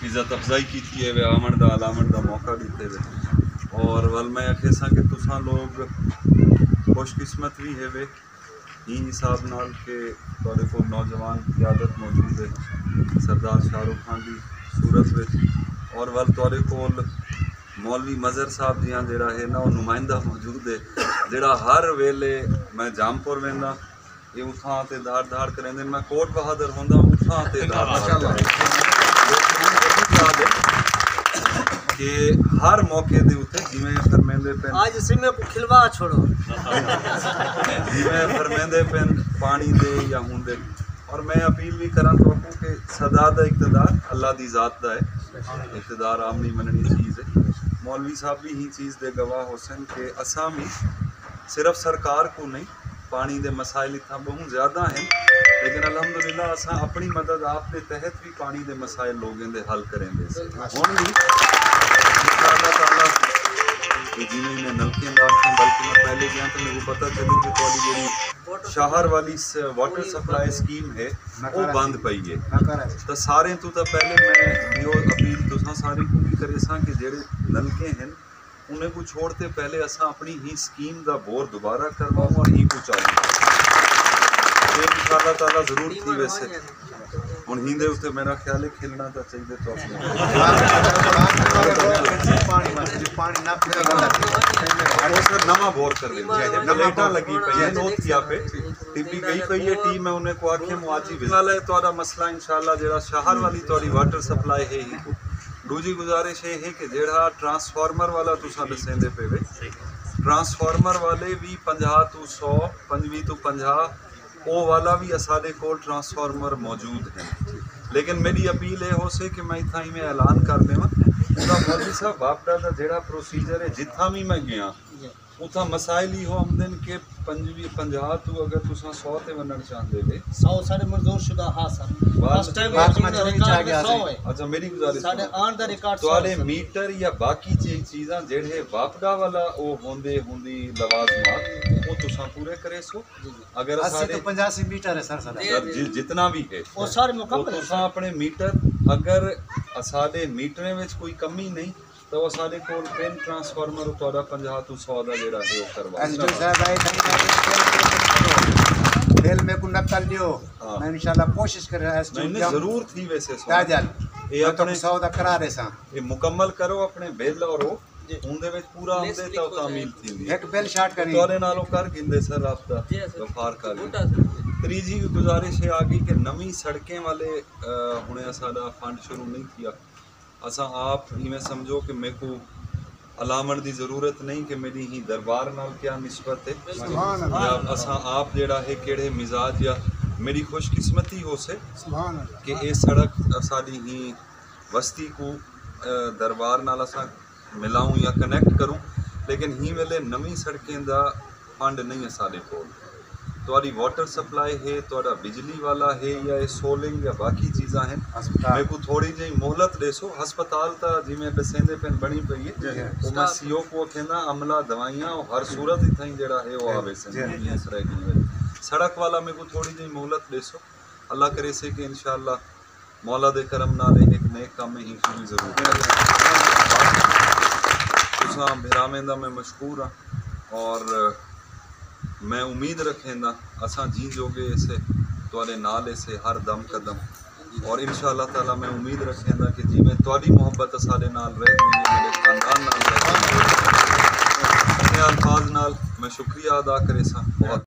इज्जत अफजाई की है वे आमन दा अलामन दा मौका दिते वे और वल मैं आखेसा कि तुसा लोग खुशकिस्मत भी है वे ही हिसाब नाल के तुहाडे कोल नौजवान क़यादत मौजूद है सरदार शाहरुख खान की सूरत में और वल तुहाडे कोल मौलवी मजहर साहब जियां जिहड़ा है ना वो नुमाइंदा मौजूद है जिहड़ा हर वेले मैं जामपुर वेंदा ये उठां ते धाड़ धाड़ करेंदे मैं कोट बहादुर होंदा उठां ते धाड़ कि हर मौके दे उत्ते जिवें फरमांदे पेन आज सिमे को खिलवा छोड़ो जिवें फरमांदे पेन पानी दे या हुंदे और मैं अपील भी करां तो कि सदा दा इक़्तिदार अल्लाह दी ज़ात दा है इक़्तिदार आम नहीं मननी चीज़ है मौलवी साहब भी ही चीज़ दे गवाह होसन कि असां भी सिर्फ सरकार को नहीं पानी दे मसाइल इतना बहुत ज़्यादा हैं लेकिन अल्हम्दुलिल्लाह असां अपनी मदद आप दे तहत भी पानी दे मसाइल लोगों दे हल करेंगे हुण भी इंशाअल्लाह ताला कि जिन्हें इन्हें नलके लाते बल्कि मैं पहले गया तो मेरे को पता चली कि थोड़ी जी शहर वाली वाटर सप्लाई स्कीम है वो बंद पई है तो सारे तो पहले मैं यो अपील तुसां सारे को भी करे सा कि जेड़े नलके हैं उन्हें को छोड़ते पहले असा अपनी ही स्कीम का बोर दोबारा करवाऊँ और ही को चालू इंशाअल्लाह ताला जरूर थी वैसे हुण ही दे उत्ते मेरा ख्याल है खिलना तो चाहिए तो नवा बोर कर लेंगे नलेटा लगी पई है नोट किया पे टीपी गई पई है टीम है उन्हें को आखे मुआजी विजल है तोड़ा मसला इंशाअल्लाह जेड़ा शहर वाली तोड़ी वाटर सप्लाई है ही दूजी गुजारिश ये है कि जेड़ा ट्रांसफार्मर वाला तुसा दसेंदे पे वे ट्रांसफार्मर वाले भी 50 तो 100 25 तो 50 वो वाला भी असादे कोल ट्रांसफार्मर मौजूद है लेकिन मेरी अपील है हो से कि मैं इतना ही में ऐलान कर देवा पूरा मौलवी साहब बापड़ा का जेड़ा प्रोसीजर है जितना भी मैं गया उतना मसाइल ही हो आमदन के 50 तो अगर तुसा 100 ते वनण चाहते वे 100 साडे मंजूर शुदा हां सर फर्स्ट टाइम अच्छा मेरी गुजारिश साडे आन दा रिकॉर्ड तुहाडे मीटर या बाकी चीज़ां जेड़े वापडा वाला ओ होंदे हुंदी लवाजमात वो तुसा पूरे करे सो अगर 80 तो 85 मीटर है सर जितना भी है वो सारे मुकम्मल तुसा अपने मीटर अगर असाडे मीटरें विच कोई कमी नहीं तो असाडे कोल पेन ट्रांसफार्मर तोड़ा 50 तो 100 दा जेड़ा है वो करवा एसडी साहब बिल में को नकल दियो मैं इंशाल्लाह कोशिश कर रहा है नहीं जरूर थी वैसे ताजल ये अपने 100 दा करा रहे सा ये मुकम्मल करो अपने बिल और वो उनदे विच पूरा आंदे तो तामील थी एक बिल शार्ट करी तोरे नालों कर गिंदे सर रास्ता वफार कर त्रीजी गुजारिश है आगे कि नवी सड़कें वाले हुणे असाडा फंड शुरू नहीं किया असा आप इवें समझो कि मेरे को अलामण की जरूरत नहीं कि मेरी ही दरबार नाल क्या निस्बत है या असा आप जेड़ा है केड़े मिजाज या मेरी खुशकिस्मती हो से कि ये सड़क साड़ी ही बस्ती को दरबार नाल असा मिलाऊं या कनेक्ट करूं लेकिन ही वेले नवी सड़कें दा फंड नहीं है साडे कोल तुहाडी वाटर सप्लाई है तुहाडा बिजली वाला है या सोलिंग या बाकी चीज़ां हैं मेरे को थोड़ी जी मोहलत देसो हस्पताल ता जिमें दसेंदे पेन बनी पई है वो मैं सीओ को कहना अमला दवाइयां और हर सूरत इतना ही जेड़ा है वो आवे से सड़क वाला मेरे को थोड़ी जी मोहलत देसो अल्लाह करे से कि इंशाअल्लाह मौला दे करम नाल एक नेक काम में ही शुरू जरूर तुसां भिरावें दा मैं मशकूर हाँ और मैं उम्मीद रखेंदा असा जी जोगे से तुहाडे नाल से हर दम कदम और इंशाअल्लाह ताला मैं उम्मीद रखेंदा कि जिवें तुहाडी मोहब्बत साडे नाल रहेगी मेरे खानदान नाल रहेगी अपने अल्फाज नाल मैं शुक्रिया अदा करे सा बहुत